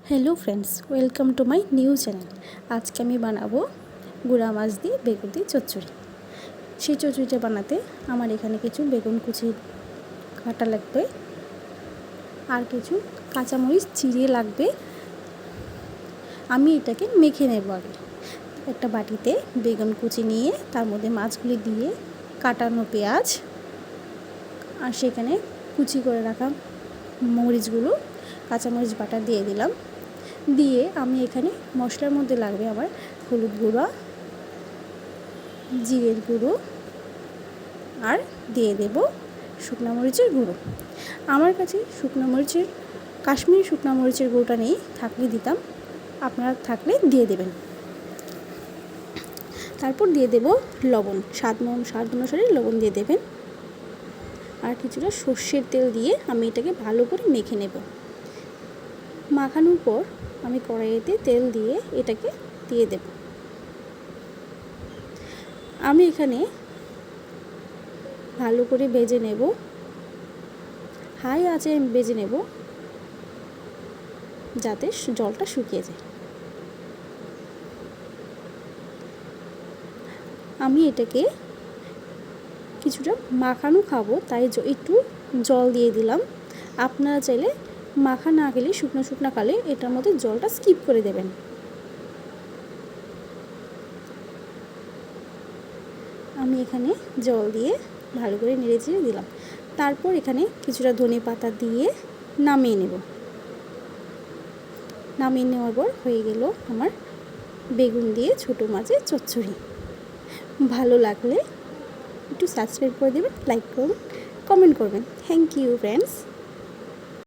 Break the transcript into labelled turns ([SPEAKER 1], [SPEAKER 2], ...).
[SPEAKER 1] Hello friends, welcome to my new channel. আজকে আমি বানাবো গুঁড়া মাছ দিয়ে বেগুন দিয়ে চচ্চড়ি। সেই চচ্চড়িটা বানাতে আমার এখানে কিছু বেগুন কুচি কাটা লাগবে, আর কিছু কাঁচামরিচ চিড়িয়ে লাগবে। আমি এটাকে মেখে নেব। আগে একটা বাটিতে বেগুন কুচি নিয়ে তার মধ্যে মাছগুলি দিয়ে কাটানো পেঁয়াজ আর সেখানে কুচি করে রাখা মরিচগুলো কাঁচামরিচ বাটা দিয়ে দিলাম। দিয়ে আমি এখানে মশলার মধ্যে লাগবে আমার হলুদ গুঁড়ো, জিরের গুঁড়ো আর দিয়ে দেব শুকনো মরিচের গুঁড়ো। আমার কাছে কাশ্মীরি শুকনো মরিচের গুঁড়োটা নেই, থাকলে দিতাম, আপনারা থাকলে দিয়ে দেবেন। তারপর দিয়ে দেব লবণ, স্বাদ অনুসারে লবণ দিয়ে দেবেন। আর কিছুটা সর্ষের তেল দিয়ে আমি এটাকে ভালো করে মেখে নেব। মাখানোর পর আমি কড়াইতে তেল দিয়ে এটাকে দিয়ে দেব। আমি এখানে ভালো করে ভেজে নেব, হাই আঁচে আমি ভেজে নেব যাতে জলটা শুকিয়ে যায়। আমি এটাকে কিছুটা মাখানো খাবো, তাই একটু জল দিয়ে দিলাম। আপনারা চাইলে মাখা না গেলে শুকনো কালে এটার মধ্যে জলটা স্কিপ করে দেবেন। আমি এখানে জল দিয়ে ভালো করে নেড়ে চেড়ে দিলাম। তারপর এখানে কিছুটা ধনে পাতা দিয়ে নামিয়ে নেওয়ার পর হয়ে গেল আমার বেগুন দিয়ে ছোটো মাছের চচ্চড়ি। ভালো লাগলে একটু সাবস্ক্রাইব করে দেবেন, লাইক করবেন, কমেন্ট করবেন। Thank you friends.